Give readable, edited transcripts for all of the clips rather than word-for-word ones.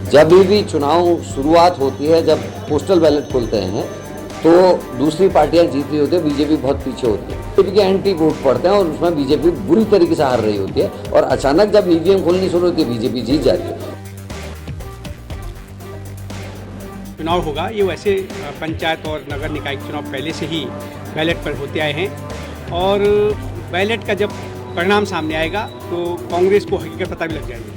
जब भी चुनाव शुरुआत होती है, जब पोस्टल बैलेट खुलते हैं तो दूसरी पार्टियां जीत रही होती है, बीजेपी बहुत पीछे होती है, बीजेपी के एंटी वोट पड़ते हैं और उसमें बीजेपी बुरी तरीके से हार रही होती है और अचानक जब ईवीएम खोलनी शुरू होती है बीजेपी जीत जाती है। चुनाव होगा ये वैसे पंचायत और नगर निकाय के चुनाव पहले से ही बैलेट पर होते आए हैं और बैलेट का जब परिणाम सामने आएगा तो कांग्रेस को हकीकत पता भी लग जाएगी।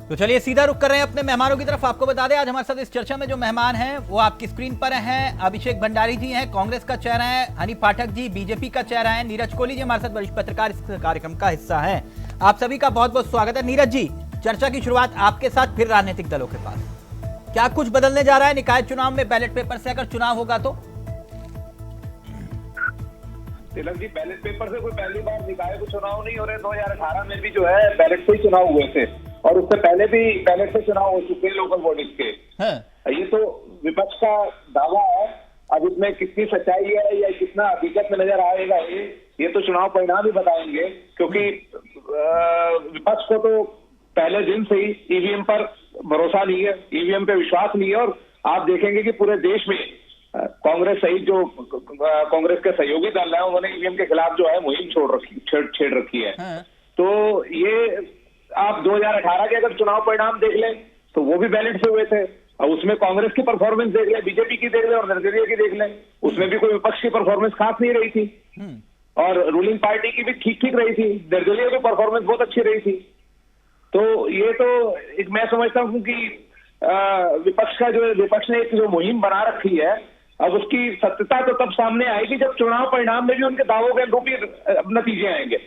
तो चलिए सीधा रुख कर रहे हैं अपने मेहमानों की तरफ। आपको बता दें आज हमारे साथ इस चर्चा में जो मेहमान हैं वो आपकी स्क्रीन पर हैं। अभिषेक भंडारी जी हैं, कांग्रेस का चेहरा है। हनी पाठक जी बीजेपी का चेहरा है। नीरज कोहली जी हमारे साथ वरिष्ठ पत्रकार इस कार्यक्रम का हिस्सा हैं। आप सभी का बहुत बहुत स्वागत है। नीरज जी, चर्चा की शुरुआत आपके साथ, फिर राजनीतिक दलों के पास। क्या कुछ बदलने जा रहा है निकाय चुनाव में बैलेट पेपर से अगर चुनाव होगा तो? तिलक जी, बैलेट पेपर से कोई पहली बार निकाय को चुनाव नहीं हो रहे। 2018 में भी जो है बैलेट से ही चुनाव हुए थे और उससे पहले भी बैलेट से चुनाव हो चुके हैं लोकल बॉडीज के। ये तो विपक्ष का दावा है। अब इसमें कितनी सच्चाई है या कितना हकीकत में नजर आएगा ये तो चुनाव परिणाम ही बताएंगे, क्योंकि विपक्ष को तो पहले दिन से ही ईवीएम पर भरोसा नहीं है, ईवीएम पे विश्वास नहीं है। और आप देखेंगे कि पूरे देश में कांग्रेस सहित जो कांग्रेस के सहयोगी दल है उन्होंने ईवीएम के खिलाफ जो है मुहिम छेड़ रखी है। तो ये आप 2018 के अगर चुनाव परिणाम देख लें तो वो भी बैलेट से हुए थे। अब उसमें कांग्रेस की परफॉर्मेंस देख लें, बीजेपी की देख लें और निर्दलीय की देख लें, उसमें भी कोई विपक्ष की परफॉर्मेंस खास नहीं रही थी और रूलिंग पार्टी की भी ठीक ठीक रही थी। निर्दलीय की परफॉर्मेंस बहुत अच्छी रही थी। तो ये तो एक मैं समझता हूँ कि विपक्ष ने एक जो मुहिम बना रखी है, अब उसकी सत्यता तो तब सामने आएगी जब चुनाव परिणाम में भी उनके दावों के अनुरूप ही नतीजे आएंगे।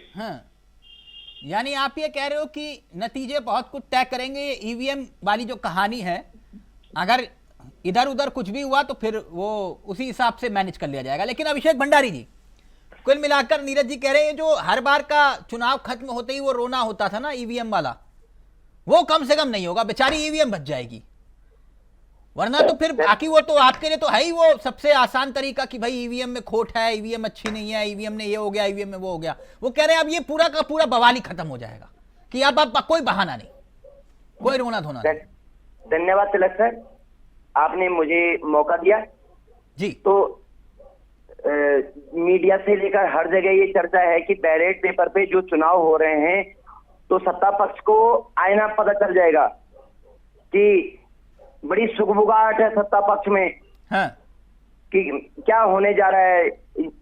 यानी आप ये कह रहे हो कि नतीजे बहुत कुछ तय करेंगे। ये ईवीएम वाली जो कहानी है, अगर इधर उधर कुछ भी हुआ तो फिर वो उसी हिसाब से मैनेज कर लिया जाएगा। लेकिन अभिषेक भंडारी जी, कुल मिलाकर नीरज जी कह रहे हैं जो हर बार का चुनाव खत्म होते ही वो रोना होता था ना ईवीएम वाला, वो कम से कम नहीं होगा, बेचारी ईवीएम बच जाएगी। वरना तो फिर बाकी वो तो आपके लिए तो है ही वो सबसे आसान तरीका कि भाई ईवीएम में खोट है, ईवीएम अच्छी नहीं है, ईवीएम ने ये हो गया, ईवीएम में वो हो गया। वो कह रहे हैं अब ये पूरा का पूरा बवाल ही खत्म हो जाएगा कि अब कोई बहाना नहीं, कोई रोना धोना नहीं। धन्यवाद तिलक सर, आपने मुझे मौका दिया जी। तो मीडिया से लेकर हर जगह ये चर्चा है कि बैलेट पेपर पे जो चुनाव हो रहे हैं तो सत्ता पक्ष को आईना पता चल जाएगा कि बड़ी सुगबुगाहट है सत्ता पक्ष में। कि क्या होने जा रहा है।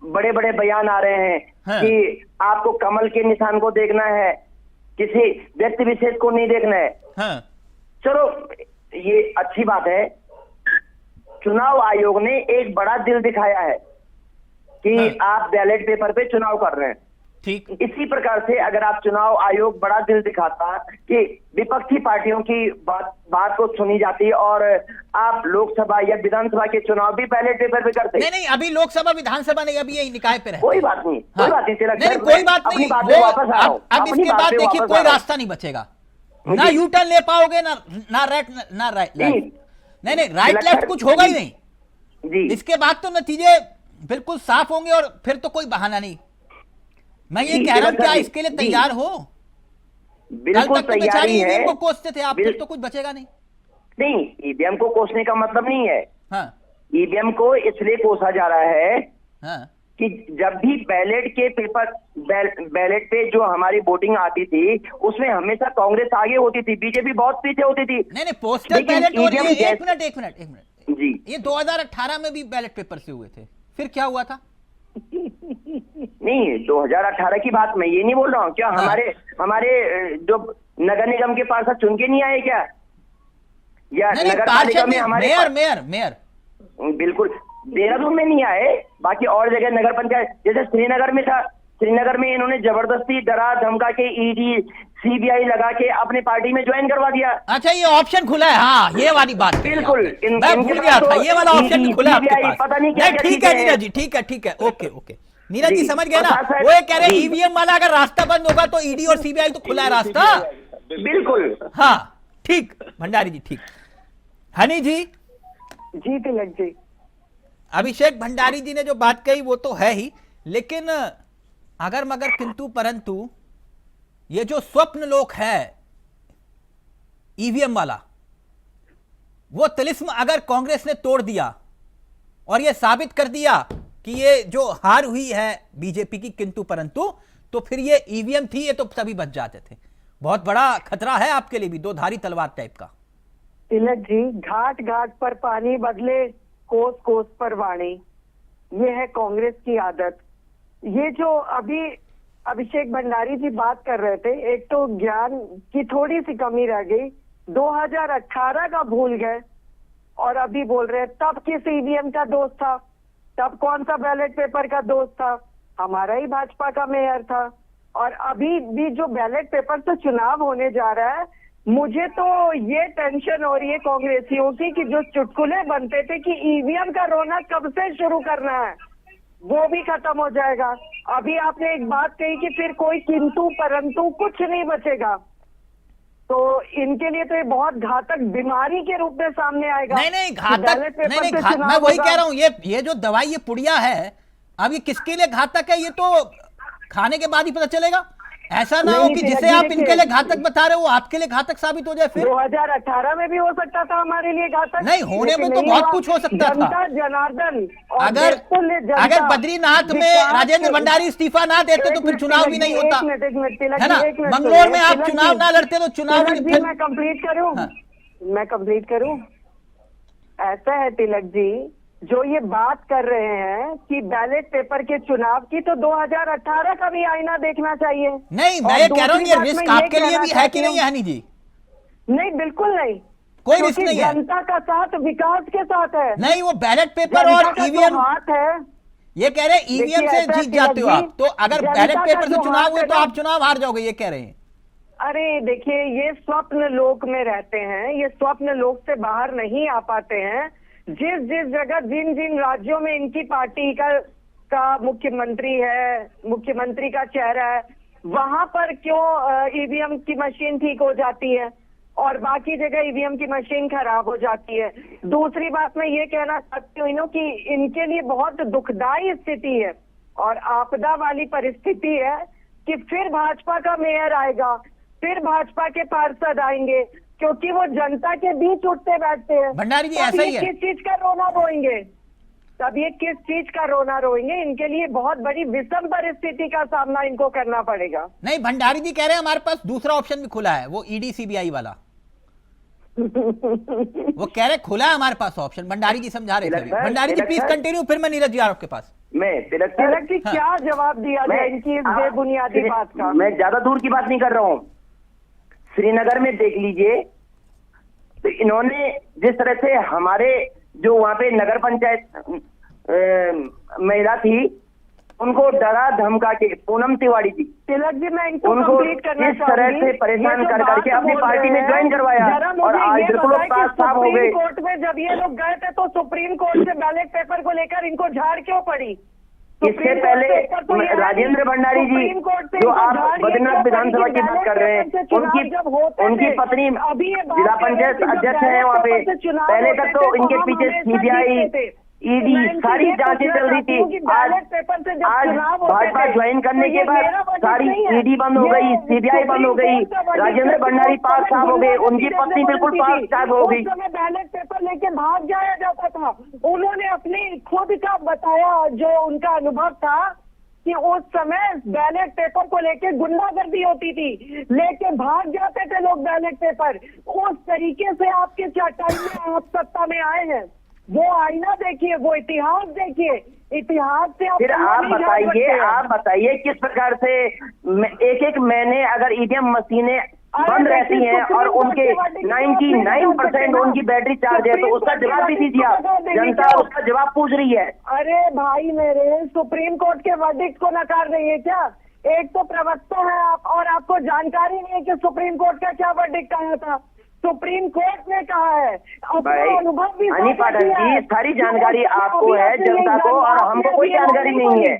बड़े बड़े बयान आ रहे हैं कि आपको कमल के निशान को देखना है, किसी व्यक्ति विशेष को नहीं देखना है। चलो ये अच्छी बात है। चुनाव आयोग ने एक बड़ा दिल दिखाया है कि आप बैलेट पेपर पे चुनाव कर रहे हैं। ठीक इसी प्रकार से अगर आप चुनाव आयोग बड़ा दिल दिखाता कि विपक्षी पार्टियों की बात को सुनी जाती और आप लोकसभा या विधानसभा के चुनाव भी बैलेट पेपर पे करते। नहीं, अभी लोकसभा विधानसभा नहीं, अभी ये निकाय पे रहते। कोई बात नहीं, कोई बात नहीं, कोई बात नहीं। अब इसके बाद देखिए कोई रास्ता नहीं बचेगा, ना यू टर्न ले पाओगे ना राइट। नहीं, राइट लेफ्ट कुछ होगा ही नहीं जी। इसके बाद तो नतीजे बिल्कुल साफ होंगे और फिर तो कोई बहाना नहीं। मैं ये कह रहा हूं क्या इसके लिए तैयार हो? बिल्कुल तैयारी है। ईवीएम को कोसते थे आप, फिर तो कुछ बचेगा नहीं। नहीं, ईवीएम को कोसने का मतलब नहीं है। ईवीएम को इसलिए कोसा जा रहा है कि जब भी बैलेट पे जो हमारी वोटिंग आती थी उसमें हमेशा कांग्रेस आगे होती थी, बीजेपी बहुत पीछे होती थी। नहीं, पोस्टल बैलेट। और एक मिनट जी, ये 2018 में भी बैलेट पेपर से हुए थे, फिर क्या हुआ था? नहीं, 2018 की बात मैं ये नहीं बोल रहा हूँ। क्या हमारे जो नगर निगम के पार्षद चुन के नहीं आए क्या? या नगर पालिका में हमारे मेयर बिल्कुल देहरादून में नहीं आए, बाकी और जगह नगर पंचायत जैसे श्रीनगर में था। श्रीनगर में इन्होंने जबरदस्ती डरा धमका के ईडी सीबीआई लगा के अपने पार्टी में ज्वाइन करवा दिया। अच्छा, ये ऑप्शन खुला है। हाँ, ये वाली बात बिल्कुल मैं भूल गया था, ये वाला ऑप्शन खुला है आपके पास। पता नहीं क्या। ठीक है नीरज जी, ठीक है, ओके नीरज जी समझ गए ना। वो ये कह रहे हैं ईवीएम वाला अगर रास्ता बंद होगा तो ईडी और सीबीआई तो खुला है रास्ता। बिल्कुल हाँ, ठीक भंडारी जी, ठीक। हनी जी जी तिलक जी, अभिषेक भंडारी जी ने जो बात कही वो तो है ही, लेकिन अगर मगर किंतु परंतु ये जो स्वप्न लोक है ईवीएम वाला, वो तिलिस्म अगर कांग्रेस ने तोड़ दिया और ये साबित कर दिया कि ये जो हार हुई है बीजेपी की किंतु परंतु, तो फिर ये ईवीएम थी, ये तो सभी बच जाते थे। बहुत बड़ा खतरा है आपके लिए भी, दो धारी तलवार टाइप का। तिलक जी, घाट घाट पर पानी बदले, कोस कोस पर वाणी, ये है कांग्रेस की आदत। ये जो अभी अभिषेक भंडारी जी बात कर रहे थे, एक तो ज्ञान की थोड़ी सी कमी रह गई, 2018 का भूल गए और अभी बोल रहे हैं तब किस ईवीएम का दोष था, तब कौन सा बैलेट पेपर का दोष था, हमारा ही भाजपा का मेयर था। और अभी भी जो बैलेट पेपर से चुनाव होने जा रहा है, मुझे तो ये टेंशन हो रही है कांग्रेसियों की कि जो चुटकुले बनते थे कि ईवीएम का रोना कब से शुरू करना है, वो भी खत्म हो जाएगा। अभी आपने एक बात कही कि फिर कोई किंतु परंतु कुछ नहीं बचेगा, तो इनके लिए तो ये बहुत घातक बीमारी के रूप में सामने आएगा। नहीं घातक नहीं, मैं वही कह रहा हूं, ये जो दवाई, ये पुड़िया है, अब ये किसके लिए घातक है ये तो खाने के बाद ही पता चलेगा। ऐसा ना हो कि जिसे आप इनके लिए घातक बता रहे हो आपके लिए घातक साबित हो जाए। फिर 2018 में भी हो सकता था हमारे लिए घातक, नहीं होने में तो बहुत कुछ हो सकता था। जनार्दन, अगर बद्रीनाथ में राजेंद्र भंडारी इस्तीफा ना देते तो फिर चुनाव भी नहीं होता, है ना। मंगलौर में आप चुनाव ना लड़ते तो चुनाव भी। मैं कंप्लीट करूं। ऐसा है तिलक जी, जो ये बात कर रहे हैं कि बैलेट पेपर के चुनाव की, तो 2018 का भी आईना देखना चाहिए। नहीं, मैं ये कह रहा हूँ, ये रिस्क आपके लिए भी है कि नहीं है हनी जी? नहीं, बिल्कुल नहीं, कोई रिस्क नहीं है। जनता का साथ विकास के साथ है। नहीं, वो बैलेट पेपर और ईवीएम हाथ है। ये कह रहे हैं ईवीएम से जीत जाते हो आप, तो अगर बैलेट पेपर से चुनाव हुए तो आप चुनाव हार जाओगे, ये कह रहे हैं। अरे देखिए, ये स्वप्न लोक में रहते हैं, ये स्वप्न लोक से बाहर नहीं आ पाते हैं। जिस जगह जिन जिन राज्यों में इनकी पार्टी का मुख्यमंत्री है, मुख्यमंत्री का चेहरा है, वहां पर क्यों ईवीएम की मशीन ठीक हो जाती है और बाकी जगह ईवीएम की मशीन खराब हो जाती है। दूसरी बात मैं ये कहना चाहती हूँ कि इनके लिए बहुत दुखदाई स्थिति है और आपदा वाली परिस्थिति है कि फिर भाजपा का मेयर आएगा, फिर भाजपा के पार्षद आएंगे, क्योंकि वो जनता के बीच उठते बैठते हैं। भंडारी जी ऐसा ही है। किस चीज का रोना रोएंगे, तब ये किस चीज का रोना रोएंगे? इनके लिए बहुत बड़ी विषम परिस्थिति का सामना इनको करना पड़ेगा। नहीं, भंडारी जी कह रहे हैं हमारे पास दूसरा ऑप्शन भी खुला है, वो ईडी सीबीआई वाला। वो कह रहे खुला है हमारे पास ऑप्शन। भंडारी जी समझा रहे थे। भंडारी जी प्लीज कंटिन्यू, फिर मैं नीरज जी आपके पास। मैं तिलक जी क्या जवाब दिया जाए इनकी इस बेबुनियादी बात का? मैं ज्यादा दूर की बात नहीं कर रहा हूँ। श्रीनगर में देख लीजिए, तो इन्होंने जिस तरह से हमारे जो वहां पे नगर पंचायत महिला थी, उनको डरा धमका के, पूनम तिवारी जी, तिलक जी, मैं इनको उनको कंप्लीट करना इस तरह से परेशान कर करके अपनी पार्टी में ज्वाइन करवाया और आज बिल्कुल पास साफ हो गए। कोर्ट में जब ये लोग गए थे तो सुप्रीम कोर्ट से बैलेट पेपर को लेकर इनको झाड़ क्यों पड़ी? इससे पहले राजेंद्र भंडारी जी, जो आप बद्रीनाथ विधानसभा की बात कर रहे हैं, उनकी पत्नी जिला पंचायत अध्यक्ष है वहाँ पे। पहले तक तो इनके पीछे सीबीआई, ईडी सारी जांचें चल रही थी। आज भाजपा ज्वाइन करने के बाद सारी ईडी बंद हो गई, सीबीआई बंद हो गई, राजेंद्र भंडारी पास साफ हो गए, उनकी पत्नी बिल्कुल पास साफ हो गई। बैलेट पेपर लेके भाग जाया जाता था। उन्होंने अपनी खुद का बताया, जो उनका अनुभव था कि उस समय बैलेट पेपर को लेके गुंडागर्दी होती थी, लेके भाग जाते थे लोग बैलेट पेपर। उस तरीके से आपके टाइम में आप सत्ता में आए हैं, वो आईना देखिए, वो इतिहास देखिए, इतिहास से फिर आप बताइए किस प्रकार से एक एक महीने अगर ईवीएम मशीनें बंद रहती हैं और उनके 99% उनकी बैटरी चार्ज है, तो उसका जवाब भी दीजिए आप। जनता उसका जवाब पूछ रही है। अरे भाई मेरे, सुप्रीम कोर्ट के वर्डिक्ट को नकार रही है क्या? एक तो प्रवक्ता है आप और आपको जानकारी नहीं है कि सुप्रीम कोर्ट का क्या वर्डिक्ट आया था। सुप्रीम कोर्ट ने कहा है, अनुभव भी अनी पाठक जी, सारी जानकारी आपको है, जनता को और हमको कोई जानकारी नहीं है।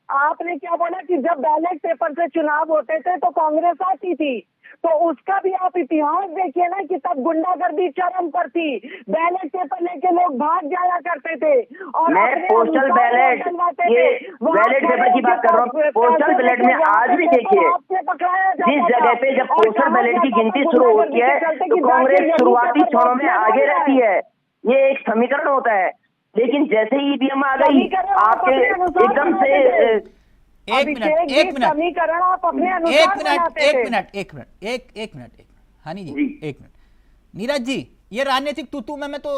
आपने क्या बोला कि जब बैलेट पेपर से चुनाव होते थे तो कांग्रेस आती थी, तो उसका भी आप इतिहास देखिए ना कि तब गुंडागर्दी चरम पर थी, बैलेट पेपर लेके लोग भाग जाया करते थे। और मैं पोस्टल बैलेट, ये बैलेट पेपर की बात कर रहा हूँ। पोस्टल बैलेट में आज भी देखिए, जिस जगह पे जब पोस्टल बैलेट की गिनती शुरू होती है तो कांग्रेस शुरुआती क्षणों में आगे रहती है, ये एक समीकरण होता है। लेकिन जैसे ही ईवीएम आ गई आपके एकदम से एक मिनट हनी जी, एक मिनट। नीरज जी, ये राजनीतिक तूतू में तो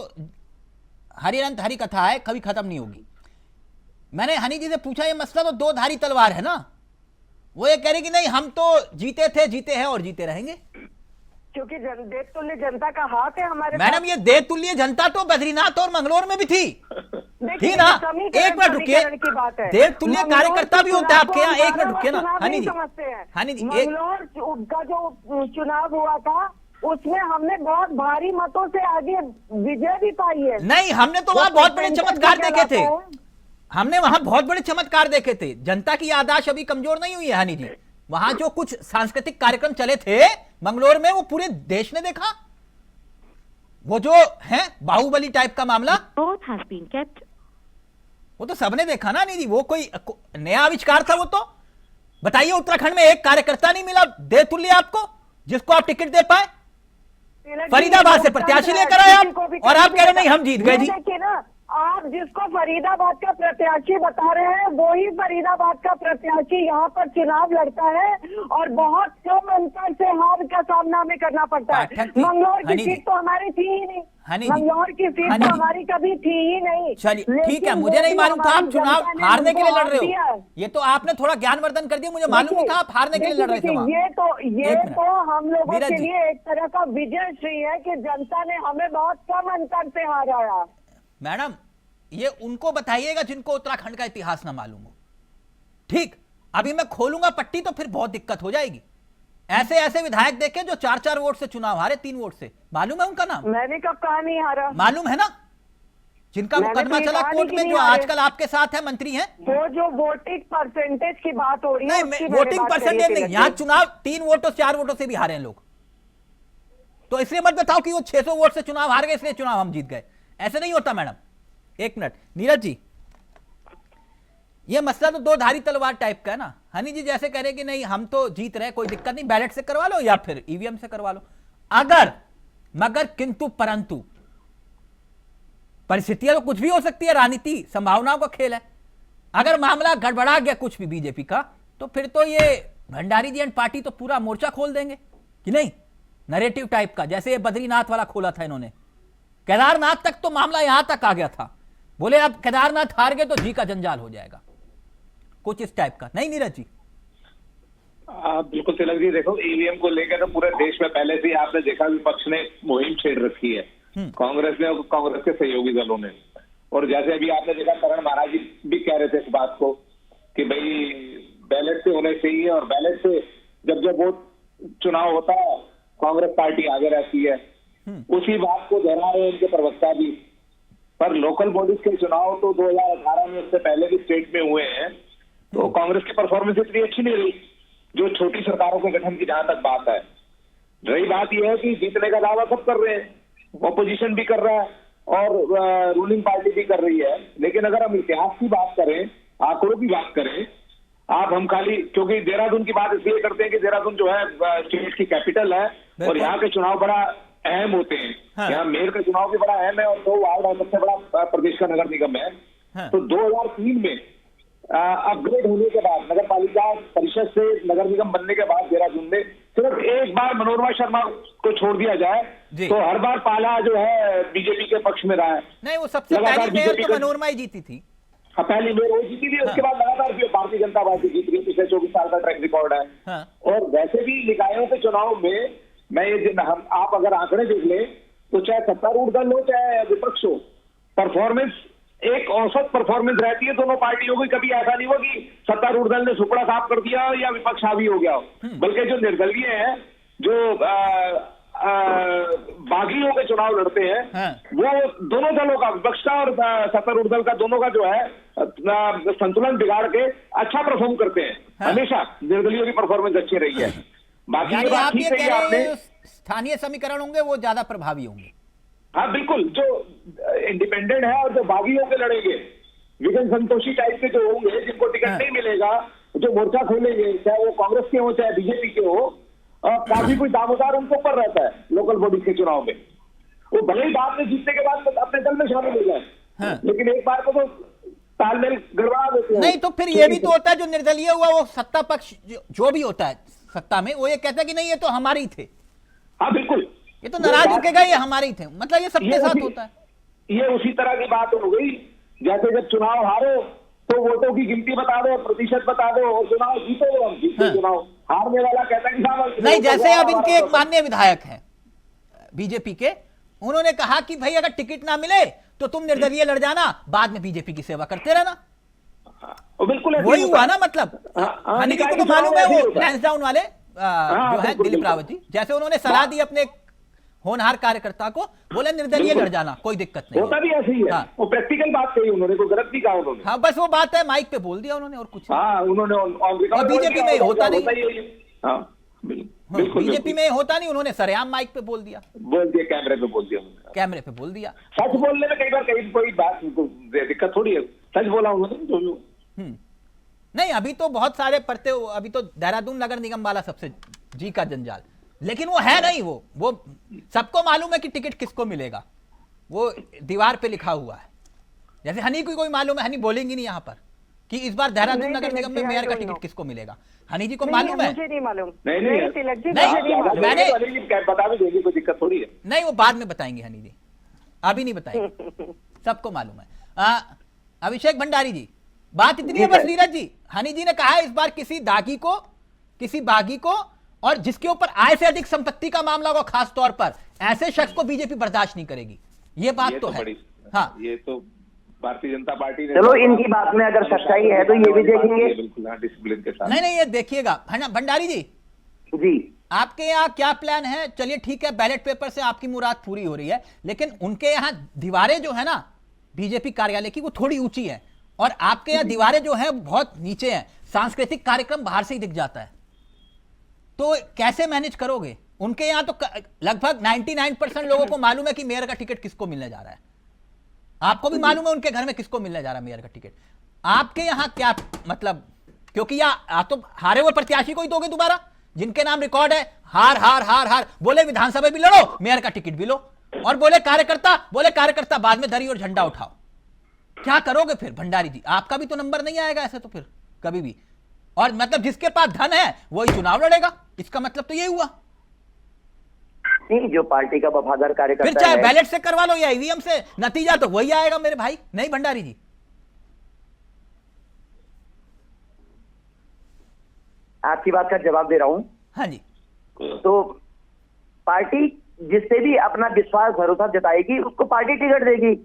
हरिअंत हरि कथा है, कभी खत्म नहीं होगी। मैंने हनी जी से पूछा ये मसला तो दो धारी तलवार है ना, वो ये कह रहे कि नहीं हम तो जीते हैं और जीते रहेंगे, क्योंकि देवतुल्य जनता का हाथ है हमारे। मैडम ये देवतुल्य जनता तो बद्रीनाथ और मंगलौर में भी थी ना। एक मिनट रुकिए, देवतुल्य कार्यकर्ता भी होता है आपके यहाँ, एक मिनट रुकिए ना हनी जी। मंगलौर का जो चुनाव हुआ था उसमें हमने बहुत भारी मतों से आगे विजय भी पाई है। नहीं, हमने तो वहां बहुत बड़े चमत्कार देखे थे, हमने वहां बहुत बड़े चमत्कार देखे थे। जनता की याददाश्त अभी कमजोर नहीं हुई है हनी जी। वहां जो कुछ सांस्कृतिक कार्यक्रम चले थे मंगलौर में, वो पूरे देश ने देखा। वो जो है बाहुबली टाइप का मामला, वो तो सबने देखा ना। नहीं, वो कोई नया आविष्कार था वो तो। बताइए, उत्तराखंड में एक कार्यकर्ता नहीं मिला देवतुल्य आपको, जिसको आप टिकट दे पाए। फरीदाबाद से प्रत्याशी लेकर आए आप, और आप कह रहे नहीं हम जीत गए जी। आप जिसको फरीदाबाद का प्रत्याशी बता रहे हैं वो ही फरीदाबाद का प्रत्याशी यहाँ पर चुनाव लड़ता है और बहुत कम अंतर से हार का सामना हमें करना पड़ता है। मंगलौर की सीट तो हमारी थी ही नहीं, मंगलौर की सीट तो हमारी कभी थी ही नहीं। चलिए ठीक है, मुझे नहीं मालूम था आप चुनाव हारने के लिए लड़ रहे हो, ये तो आपने थोड़ा ज्ञानवर्धन कर दिया। मुझे मालूम नहीं था आप हारने के लिए लड़ रहे थे। ये तो हम लोगों के लिए एक तरह का विजय श्री है कि जनता ने हमें बहुत कम अंतर से हराया। मैडम, ये उनको बताइएगा जिनको उत्तराखंड का इतिहास ना मालूम हो। ठीक, अभी मैं खोलूंगा पट्टी तो फिर बहुत दिक्कत हो जाएगी। ऐसे ऐसे विधायक देखे जो 4-4 वोट से चुनाव हारे, 3 वोट से। मालूम है उनका नाम? मैंने कब कहा नहीं हारा? मालूम है ना, जिनका मुकदमा चला कोर्ट में, जो आजकल आपके साथ है, मंत्री हैं। वो जो वोटिंग परसेंटेज की बात हो रही है, नहीं, वोटिंग परसेंटेज नहीं, यहाँ चुनाव 3 वोटों 4 वोटों से भी हारे हैं लोग। तो इसलिए मत बताओ कि वो 600 वोट से चुनाव हार गए इसलिए चुनाव हम जीत गए। ऐसे नहीं होता मैडम। एक मिनट नीरज जी, ये मसला तो दो धारी तलवार टाइप का है ना। हनी जी जैसे कह रहे कि नहीं हम तो जीत रहे, कोई दिक्कत नहीं, बैलेट से करवा लो या फिर ईवीएम से करवा लो। अगर मगर किंतु परंतु परिस्थितियां तो कुछ भी हो सकती है, राजनीति संभावनाओं का खेल है। अगर मामला गड़बड़ा गया कुछ भी बीजेपी का, तो फिर तो ये भंडारी जी एंड पार्टी तो पूरा मोर्चा खोल देंगे कि नहीं, नरेटिव टाइप का, जैसे ये बद्रीनाथ वाला खोला था इन्होंने। केदारनाथ तक तो मामला यहां तक आ गया था, बोले अब केदारनाथ हार गए तो जी का जंजाल हो जाएगा, कुछ इस टाइप का। नहीं नीरज जी? बिल्कुल तिलक जी, देखो ईवीएम को लेकर तो पूरे देश में पहले से ही आपने देखा विपक्ष ने मुहिम छेड़ रखी है, कांग्रेस ने और कांग्रेस के सहयोगी दलों ने। और जैसे अभी आपने देखा करण महाराज जी भी कह रहे थे इस बात को कि भाई बैलेट से होने चाहिए, और बैलेट से जब जब वोट चुनाव होता है कांग्रेस पार्टी आगे रहती है। उसी बात को दोहरा रहे उनके प्रवक्ता भी। पर लोकल बॉडीज के चुनाव तो 2018 में, उससे पहले भी स्टेट में हुए हैं, तो कांग्रेस की परफॉर्मेंस इतनी अच्छी नहीं रही जो छोटी सरकारों के गठन की जहां तक बात है। रही बात यह है कि जीतने का दावा सब कर रहे हैं, ऑपोजिशन भी कर रहा है और रूलिंग पार्टी भी कर रही है। लेकिन अगर हम इतिहास की बात करें, आंकड़ों की बात करें, हम खाली क्योंकि देहरादून की बात इसलिए करते हैं कि देहरादून जो है स्टेट की कैपिटल है और यहाँ के चुनाव बड़ा अहम होते हैं। हाँ। यहाँ मेयर का चुनाव भी बड़ा अहम है और 2 वार्ड और सबसे बड़ा प्रदेश का नगर निगम है। हाँ। तो 2003 में अपग्रेड होने के बाद नगर पालिका परिषद से नगर निगम बनने के बाद देहरादून में सिर्फ एक बार मनोरमा शर्मा को छोड़ दिया जाए तो हर बार पाला जो है बीजेपी के पक्ष में रहा है। नहीं, वो सबसे पहली मेयर तो मनोरमा ही जीती थी। हाँ, पहली मेयर वो जीती थी। उसके बाद लगातार भारतीय जनता पार्टी जीत रही, पिछले 24 साल का ट्रैक रिकॉर्ड है। हाँ। और वैसे भी निकायों के चुनाव में मैं ये आप अगर आंकड़े देख लें तो चाहे सत्तारूढ़ दल हो चाहे विपक्ष हो, परफॉर्मेंस एक औसत परफॉर्मेंस रहती है दोनों पार्टियों की। कभी ऐसा नहीं हुआ कि सत्तारूढ़ दल ने सुपड़ा साफ कर दिया या विपक्ष हावी हो गया हो। बल्कि जो निर्दलीय है, जो बागी होकर चुनाव लड़ते हैं, वो दोनों दलों का, विपक्ष का और सत्तारूढ़ दल का, दोनों का जो है संतुलन बिगाड़ के अच्छा परफॉर्म करते हैं। हमेशा निर्दलीयों की परफॉर्मेंस अच्छी रही है। बाकी यानी ये बात आप ठीक ये है कह कि रहे आपने, हैं जो स्थानीय समीकरण होंगे वो ज्यादा प्रभावी होंगे। हाँ बिल्कुल, जो इंडिपेंडेंट है और जो बागी होकर लड़ेंगे, विजन संतोषी टाइप के जो होंगे, जिनको टिकट नहीं मिलेगा, जो मोर्चा खोलेंगे, चाहे वो कांग्रेस के हो चाहे बीजेपी के हो, काफी कोई दामोदार उनको ऊपर रहता है लोकल बॉडीज के चुनाव में। वो भले ही बाद में जीतने के बाद अपने दल में शामिल हो जाए, लेकिन एक बार को तो तालमेल गड़बड़ा देते हैं। नहीं तो फिर ये भी तो होता है, जो निर्दलीय हुआ वो सत्ता पक्ष जो भी होता है सत्ता में, वो ये कहता है कि नहीं ये तो हमारे ही थे। हाँ बिल्कुल, ये तो नाराज होके गए, ये हमारे ही थे। मतलब ये सबके साथ होता है। ये उसी तरह की बात हो गई, जैसे जब चुनाव हारो तो वोटों की गिनती बता दो, प्रतिशत बता दो, और चुनाव जीतो तो हम जीते। चुनाव हारने वाला कहता है कि साहब नहीं, जैसे अब इनके एक माननीय विधायक हैं बीजेपी के, उन्होंने कहा कि भाई अगर टिकट ना मिले तो तुम निर्दलीय लड़ जाना, बाद में बीजेपी की सेवा करते रहना। बिल्कुल वही हुआ ना, मतलब हनी जी को तो मालूम है वो लैंस डाउन वाले जो है दिलीप रावत जी, जैसे उन्होंने सलाह दी अपने होनहार कार्यकर्ता को, बोले निर्दलीय लड़ जाना, कोई दिक्कत नहीं। होता भी ऐसे ही है। वो प्रैक्टिकल बात कही उन्होंने, कोई गलत नहीं कहा उन्होंने। हाँ बस वो बात है, माइक पे बोल दिया उन्होंने और कुछ नहीं। हाँ उन्होंने और बीजेपी में होता नहीं, बिल्कुल बीजेपी में होता नहीं, उन्होंने सरेआम माइक पे बोल दिया, कैमरे पे बोल दिया उन्होंने। कैमरे पे बोल दिया। सच बोलने में कई बार कहीं कोई बात दिक्कत थोड़ी है, सच बोला उन्होंने। नहीं अभी तो बहुत सारे पढ़ते हो, अभी तो देहरादून नगर निगम वाला सबसे जी का जंजाल, लेकिन वो है नहीं, वो सबको मालूम है कि टिकट किसको मिलेगा, वो दीवार पे लिखा हुआ है। जैसे हनी को कोई मालूम है, हनी बोलेंगी नहीं यहाँ पर कि इस बार देहरादून नगर निगम में मेयर का टिकट किसको मिलेगा। हनी जी को मालूम है? मुझे नहीं मालूम। नहीं तिलक जी, नहीं, मैंने बता भी देंगे, कोई दिक्कत थोड़ी है। नहीं, वो बाद में बताएंगे हनी जी, अभी नहीं बताएंगे, सबको मालूम है। अभिषेक भंडारी जी, बात इतनी है बस नीरज जी, हनी जी ने कहा है इस बार किसी दागी को, किसी बागी को, और जिसके ऊपर आय से अधिक संपत्ति का मामला होगा खास तौर पर, ऐसे शख्स को बीजेपी बर्दाश्त नहीं करेगी। ये बात तो है। हाँ, ये तो भारतीय जनता पार्टी ने, चलो इनकी बात में अगर सच्चाई है तो ये भी देखेंगे। बिल्कुल डिसिप्लिन के साथ। नहीं ये देखिएगा भंडारी जी, जी आपके यहाँ क्या प्लान है? चलिए ठीक है, बैलेट पेपर से आपकी मुराद पूरी हो रही है, लेकिन उनके यहाँ दीवारें जो है ना बीजेपी कार्यालय की, वो थोड़ी ऊंची है, और आपके यहाँ दीवारें जो है बहुत नीचे हैं, सांस्कृतिक कार्यक्रम बाहर से ही दिख जाता है, तो कैसे मैनेज करोगे? उनके यहाँ तो लगभग 99% लोगों को मालूम है कि मेयर का टिकट किसको मिलने जा रहा है, आपको भी मालूम है उनके घर में किसको मिलने जा रहा है मेयर का टिकट। आपके यहाँ क्या मतलब, क्योंकि या आप तो हारे हुए प्रत्याशी को ही दोगे दोबारा, जिनके नाम रिकॉर्ड है हार हार हार हार, बोले विधानसभा भी लड़ो, मेयर का टिकट भी लो, और बोले कार्यकर्ता बाद में दरी और झंडा उठाओ। क्या करोगे फिर भंडारी जी? आपका भी तो नंबर नहीं आएगा ऐसे तो फिर कभी भी, और मतलब जिसके पास धन है वही चुनाव लड़ेगा, इसका मतलब तो ये हुआ। नहीं, जो पार्टी का वफादार कार्यकर्ता फिर चाहे है, बैलेट से करवा लो या ईवीएम से, नतीजा तो वही आएगा मेरे भाई। नहीं भंडारी जी, आपकी बात का जवाब दे रहा हूं। हाँ जी, तो पार्टी जिससे भी अपना विश्वास भरोसा जताएगी उसको पार्टी टिकट देगी।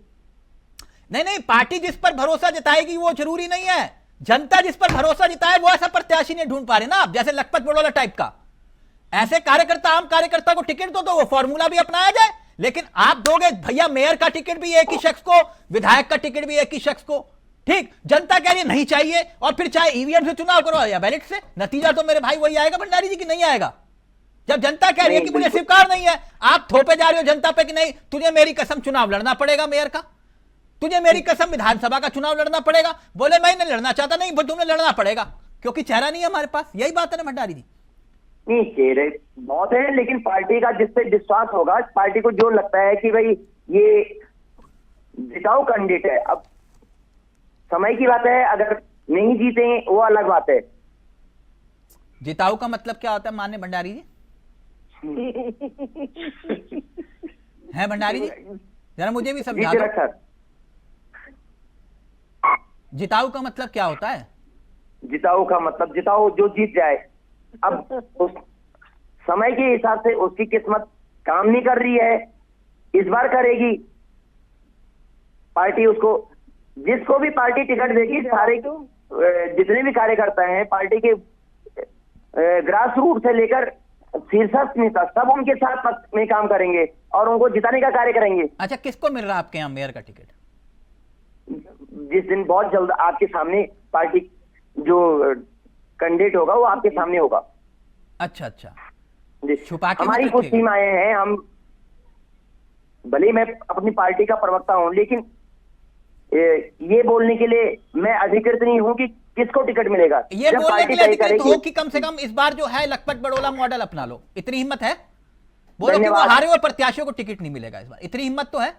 नहीं, पार्टी जिस पर भरोसा जताएगी वो जरूरी नहीं है, जनता जिस पर भरोसा जताए वो ऐसा प्रत्याशी नहीं ढूंढ पा रहे ना आप, जैसे लखपत बड़ौदा टाइप का। ऐसे कार्यकर्ता, आम कार्यकर्ता को टिकट दो तो वो फॉर्मूला भी अपनाया जाए, लेकिन आप दोगे भैया मेयर का टिकट भी एक ही शख्स को, विधायक का टिकट भी एक ही शख्स को, ठीक, जनता कह रही है नहीं चाहिए, और फिर चाहे ईवीएम से चुनाव करो या बैलेट से, नतीजा तो मेरे भाई वही आएगा भंडारी जी की नहीं आएगा। जब जनता कह रही है कि मुझे स्वीकार नहीं है, आप थोपे जा रहे हो जनता पे कि नहीं तुझे मेरी कसम चुनाव लड़ना पड़ेगा मेयर का, तुझे मेरी कसम विधानसभा का चुनाव लड़ना पड़ेगा, बोले मैं नहीं लड़ना चाहता, नहीं तुम्हें लड़ना पड़ेगा क्योंकि चेहरा नहीं है हमारे पास। यही बात है ना भंडारी जी? नहीं, चेहरे बहुत है, लेकिन पार्टी का जिस पे विश्वास होगा, पार्टी को जो लगता है कि भाई ये जिताऊ कैंडिडेट है, अब समय की बात है, अगर नहीं जीते वो अलग बात है। जिताऊ का मतलब क्या होता है मान्य भंडारी जी? है भंडारी जी, जरा मुझे भी समझा दो, सर जिताऊ का मतलब क्या होता है? जिताऊ का मतलब जिताऊ जो जीत जाए। अब उस समय के हिसाब से उसकी किस्मत काम नहीं कर रही है, इस बार करेगी पार्टी, उसको जिसको भी पार्टी टिकट देगी, सारे जितने भी कार्यकर्ता हैं पार्टी के ग्रास रूट से लेकर शीर्षस्थ नेता, सब उनके साथ में काम करेंगे और उनको जिताने का कार्य करेंगे। अच्छा, किसको मिल रहा है आपके यहाँ मेयर का टिकट? जिस दिन बहुत जल्द आपके सामने पार्टी जो कैंडिडेट होगा वो आपके सामने होगा। अच्छा, जी, छुपा के हमारी मत कुछ रखिएगा। सीमाएं हैं। हम भले ही मैं अपनी पार्टी का प्रवक्ता हूं, लेकिन ये बोलने के लिए मैं अधिकृत नहीं हूं कि किसको टिकट मिलेगा। ये जब बोलने पार्टी के लिए तय अधिकृत हो करेगी। कि कम से कम इस बार जो है लखपत बड़ौदा मॉडल अपना लो, इतनी हिम्मत है? बोलो कि वो धन्यवाद। हारे हुए प्रत्याशियों को टिकट नहीं मिलेगा इस बार, इतनी हिम्मत तो है?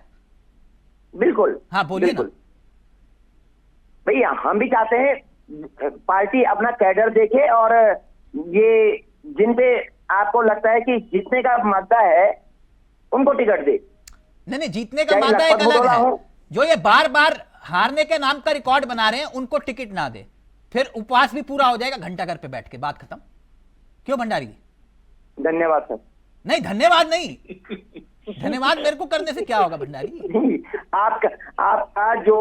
बिल्कुल। हाँ बोलिए ना। भैया हम भी चाहते हैं पार्टी अपना कैडर देखे और ये जिन पे आपको लगता है कि जीतने का मादा है उनको टिकट दे। नहीं, जीतने का चाहे मादा एक लखपत अलग बड़ौदा है, हो। जो ये बार बार हारने के नाम का रिकॉर्ड बना रहे हैं उनको टिकट ना दे, फिर उपवास भी पूरा हो जाएगा घंटा घर पे बैठ के, बात खत्म। क्यों भंडारी जी? धन्यवाद सर। नहीं धन्यवाद नहीं, धन्यवाद मेरे को करने से क्या होगा भंडारी जी? आपका जो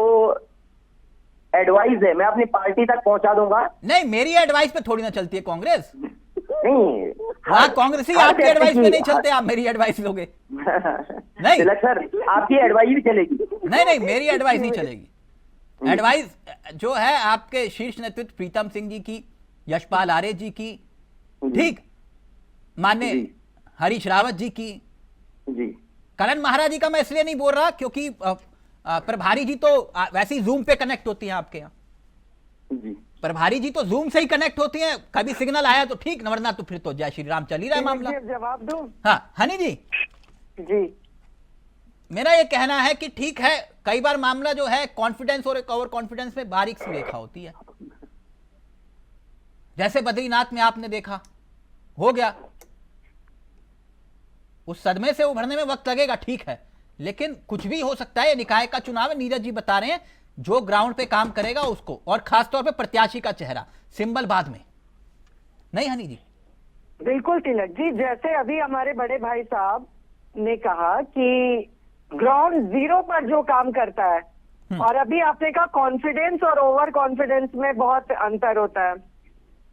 एडवाइस है मैं अपनी पार्टी तक पहुंचा दूंगा। नहीं, मेरी एडवाइस पे थोड़ी ना चलती है कांग्रेस। नहीं, हाँ कांग्रेसी हर आपकी व्यक्ति एडवाइस पे की- नहीं चलते, आप मेरी एडवाइस लोगे। नहीं। तिलक सर आपकी एडवाइस भी चलेगी। नहीं, मेरी एडवाइस नहीं चलेगी। एडवाइस जो है आपके शीर्ष नेतृत्व प्रीतम सिंह जी की, यशपाल आर्य जी की, ठीक, माननीय जी। हरीश रावत जी की, जी करण महाराज जी का मैं इसलिए नहीं बोल रहा क्योंकि प्रभारी जी तो वैसे ही जूम पे कनेक्ट होती हैं आपके यहाँ। जी प्रभारी जी तो जूम से ही कनेक्ट होती हैं, कभी सिग्नल आया तो ठीक, वरना तो फिर तो जय श्री राम चल ही रहा है मामला। जवाब दूं? हाँ हनी जी, जी मेरा ये कहना है कि ठीक है, कई बार मामला जो है कॉन्फिडेंस और ओवर कॉन्फिडेंस में बारीक सी रेखा होती है, जैसे बद्रीनाथ में आपने देखा, हो गया, उस सदमे से उभरने में वक्त लगेगा, ठीक है, लेकिन कुछ भी हो सकता है। ये निकाय का चुनाव है, नीरज जी बता रहे हैं, जो ग्राउंड पे काम करेगा उसको, और खासतौर पे प्रत्याशी का चेहरा, सिंबल बाद में, नहीं हनी जी? बिल्कुल तिलक जी, जैसे अभी हमारे बड़े भाई साहब ने कहा कि ग्राउंड जीरो पर जो काम करता है, और अभी आपने कहा कॉन्फिडेंस और ओवर कॉन्फिडेंस में बहुत अंतर होता है,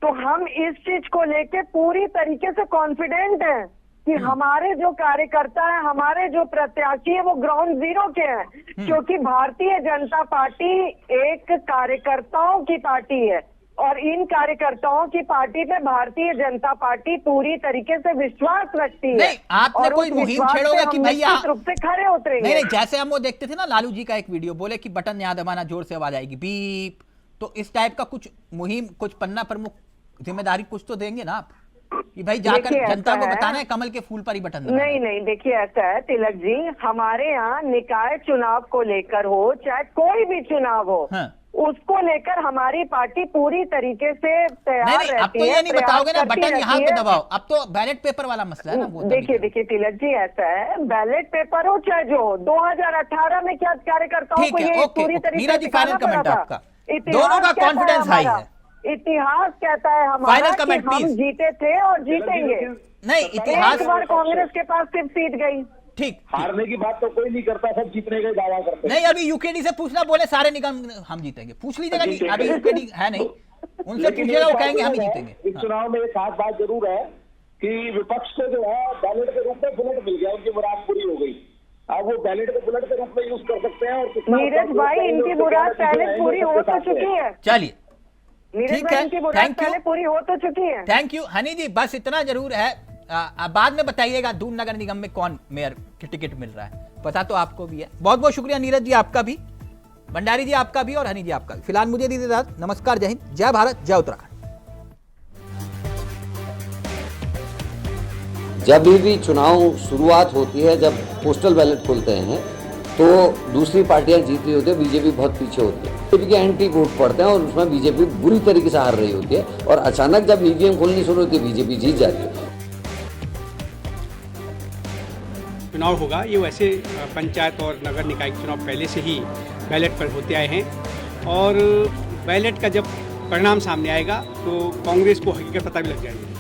तो हम इस चीज को लेके पूरी तरीके से कॉन्फिडेंट हैं कि हमारे जो कार्यकर्ता है, हमारे जो प्रत्याशी है वो ग्राउंड जीरो के हैं, क्योंकि भारतीय जनता पार्टी एक कार्यकर्ताओं की पार्टी है और इन कार्यकर्ताओं की पार्टी पे भारतीय जनता पार्टी पूरी तरीके से विश्वास रखती है। नहीं, आपने और कोई उस मुहिम विश्वास छेड़ोगे पे कि हम भैया- निश्चित रूप से खड़े उतरेंगे। नहीं, जैसे हम वो देखते थे ना, लालू जी का एक वीडियो, बोले कि बटन यहाँ दबाना, जोर से आवाज आएगी, बीप, तो इस टाइप का कुछ मुहिम, कुछ पन्ना प्रमुख जिम्मेदारी कुछ तो देंगे ना आप, कि भाई जाकर देखिए, जनता को ऐसा है- बताना है कमल के फूल पर ही बटन दबाना है। नहीं नहीं, देखिए ऐसा है तिलक जी, हमारे यहाँ निकाय चुनाव को लेकर हो चाहे कोई भी चुनाव हो, हाँ। उसको लेकर हमारी पार्टी पूरी तरीके से तैयार नहीं, अब रहती तो है, ये नहीं प्रयास बताओगे ना करती बटन यहाँ रहती पे है। दबाओ, अब तो बैलेट पेपर वाला मसला है ना वो। देखिए देखिए तिलक जी, ऐसा है, बैलेट पेपर हो चाहे जो हो, 2018 में क्या कार्यकर्ताओं ठीक को है, ये ओके, पूरी ओके। तरीके नीरज जी, से दिखाना फाइनल पड़ा कमेंट था। आपका। इतिहास दोनों का कहता है confidence हाई हमारा, है। इतिहास कहता है हमारा Final कि comment, हम please। जीते थे और जीतेंगे। नहीं, इतिहास एक बार कांग्रेस के पास सिर्फ सीट गई। ठीक, हारने की बात तो कोई नहीं करता, सब जीतने का दावा करते हैं। नहीं, अभी यूकेडी से पूछना, बोले सारे निगम हम जीतेंगे, पूछ लीजिएगा, नहीं अभी यूकेडी है नहीं, उनसे लेकिन पूछिएगा, वो एक कहेंगे हम ही बात जीतेंगे। है, इस चुनाव में एक खास बात जरूर है कि विपक्ष को जो है बैलेट के रूप में बुलेट मिल गया, उनकी मुराद पूरी हो गई। अब वो बैलेट को बुलेट के रूप में यूज कर सकते हैं। और कितना नीरज भाई, इनकी मुराद पहले पूरी हो तो चुकी है। चलिए, नीरज ठीक भाई, है, इनकी मुराद thank you। पहले पूरी हो तो चुकी है। थैंक यू हनी जी, बस इतना जरूर है, बाद में बताइएगा दून नगर निगम में कौन मेयर की टिकट मिल रहा है, पता तो आपको भी है। बहुत बहुत शुक्रिया नीरज जी आपका भी, भंडारी जी आपका भी, और हनी जी आपका भी। फिलहाल मुझे दीजिए इजाजत, नमस्कार, जय हिंद, जय भारत, जय उत्तराखंड। जब भी चुनाव शुरुआत होती है, जब पोस्टल बैलेट खुलते हैं तो दूसरी पार्टियां जीत रही होती है, बीजेपी बहुत पीछे होती है, बीजेपी के एंटी वोट पड़ते हैं और उसमें बीजेपी बुरी तरीके से हार रही होती है, और अचानक जब ईवीएम खुलनी शुरू होती है बीजेपी जीत जाती है। चुनाव होगा, ये वैसे पंचायत और नगर निकाय के चुनाव पहले से ही बैलेट पर होते आए हैं, और बैलेट का जब परिणाम सामने आएगा तो कांग्रेस को हकीकत पता भी लग जाएगी।